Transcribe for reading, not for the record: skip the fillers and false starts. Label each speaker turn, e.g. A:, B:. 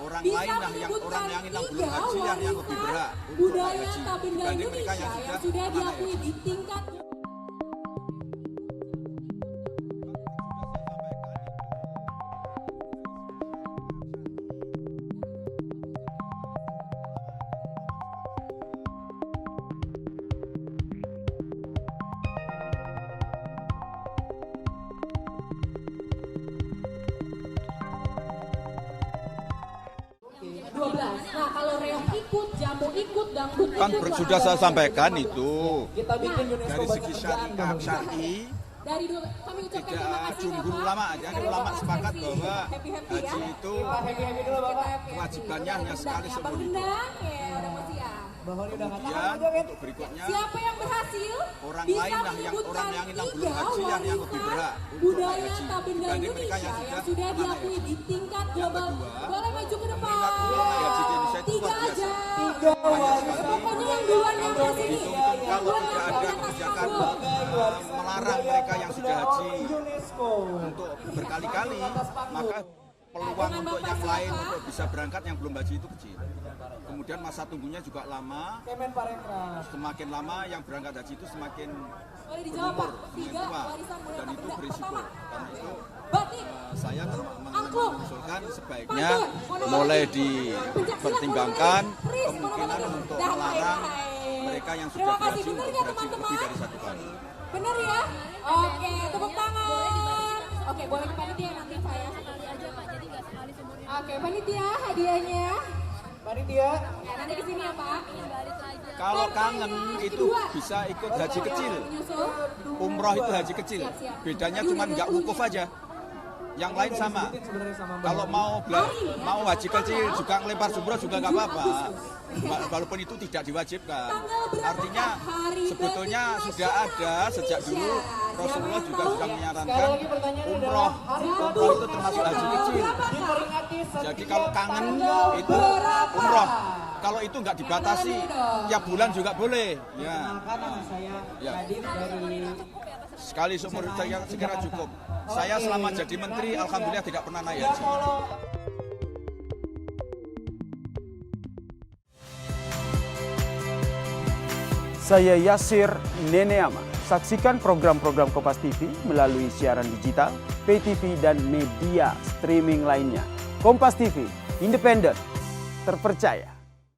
A: orang
B: bisa
A: lain lah yang
B: menyebutkan
A: orang yang belum
B: tiga
A: haji yang lebih
B: warisan
A: berhak untuk
B: budaya
A: haji
B: tak benda
A: dibanding mereka
B: Indonesia
A: yang
B: yang sudah
A: pernah
B: diakui
A: haji.
B: di tingkat Nah, kalau reok ikut, jamu ikut, dangdut
A: Kan
B: ikut,
A: sudah saya sampaikan itu
C: Kita bikin UNESCO
A: dari segi
C: berkerjaan
A: syar'i
B: dari dua, kami ucapkan terima
A: tidak
B: kasih
A: jumhur
B: Bapak.
A: ulama, jadi ulama sepakat bahwa
B: Happy ya.
A: haji itu
C: happy dulu Bapak.
A: kewajibannya hanya sekali seumur
B: Bang
A: hidup.
B: Gendang, ya udah mau siap.
C: Bahwa ini udah nggak tahan
A: Kemudian
C: aja kan.
A: untuk berikutnya
B: Siapa yang berhasil
A: orang
B: bisa
A: lain lah yang
B: menyebutkan
A: belum
B: tiga
A: haji yang lebih
B: warisan
A: berhak untuk
B: budaya
A: haji
B: tak benda
A: dibanding mereka
B: Indonesia
A: yang
B: yang
A: sudah
B: sudah
A: pernah
B: diakui
A: haji.
B: di tingkat global.
A: kedua,
B: Boleh maju ke depan.
A: peminat ulama haji di Indonesia itu
B: Tiga
A: luar biasa.
B: aja.
C: Tiga warisan
B: Pokoknya yang duluan yang
A: Kalau
B: kesini.
A: dihitung kalau
B: Yang
A: tidak ada
B: duluan
A: kebijakan
C: sebagai warisan
A: melarang
C: budaya
A: mereka yang sudah haji
C: UNESCO.
A: untuk berkali-kali, maka peluang
B: Dengan
A: untuk
B: Bapak
A: yang lain
B: siapa?
A: untuk bisa berangkat yang belum haji itu kecil. Kemudian masa tunggunya juga lama,
C: Kemenparekraf.
A: semakin lama yang berangkat haji itu semakin
B: Boleh dijawab Pak.
A: semakin
B: Tiga
A: tua,
B: warisan budaya
A: dan
B: tak
A: itu
B: benda.
A: berisiko.
B: Pertama,
A: Karena itu
B: batik.
A: saya
B: Angklung.
A: mengusulkan sebaiknya
B: Pantun.
A: mulai
B: Pencak silat
A: dipertimbangkan
B: Chris,
A: kemungkinan
B: monopoly.
A: untuk
B: Dah,
A: melarang
B: hai.
A: mereka yang
B: Terima
A: sudah
B: kasih.
A: berhaji
B: Benar
A: untuk
B: nggak,
A: berhaji
B: teman-teman?
A: lebih dari satu kali.
B: Bener ya? Oke, tepuk tangan. Oke, boleh ke panitia nanti saya. Oke, panitia hadiahnya.
C: Panitia.
B: Ya, nanti ke sini ya Pak.
A: Kalau kangen itu bisa ikut haji kecil.
B: Menyusul.
A: Umroh itu haji kecil. Bedanya cuma nggak wukuf aja. Yang lain sama.
C: Sebenarnya sama Mbak.
A: Kalau mau haji kecil juga ngelempar jumroh juga nggak apa-apa. Walaupun itu tidak diwajibkan. Artinya sebetulnya sudah ada sejak dulu Rasulullah juga sudah menyarankan umroh. Umroh itu termasuk haji kecil.
C: Diperingati
A: Jadi kalau kangen itu umroh. Kalau itu nggak dibatasi, tiap bulan juga boleh. Ya,
C: Karena saya
A: Ya.
C: hadir dari
A: sekali seumur hidup saya sekira cukup. Saya selama jadi menteri, alhamdulillah tidak pernah naik haji.
D: Saya Yasir Neneama. Saksikan program-program Kompas TV melalui siaran digital, pay TV, dan media streaming lainnya. Kompas TV, independen, terpercaya.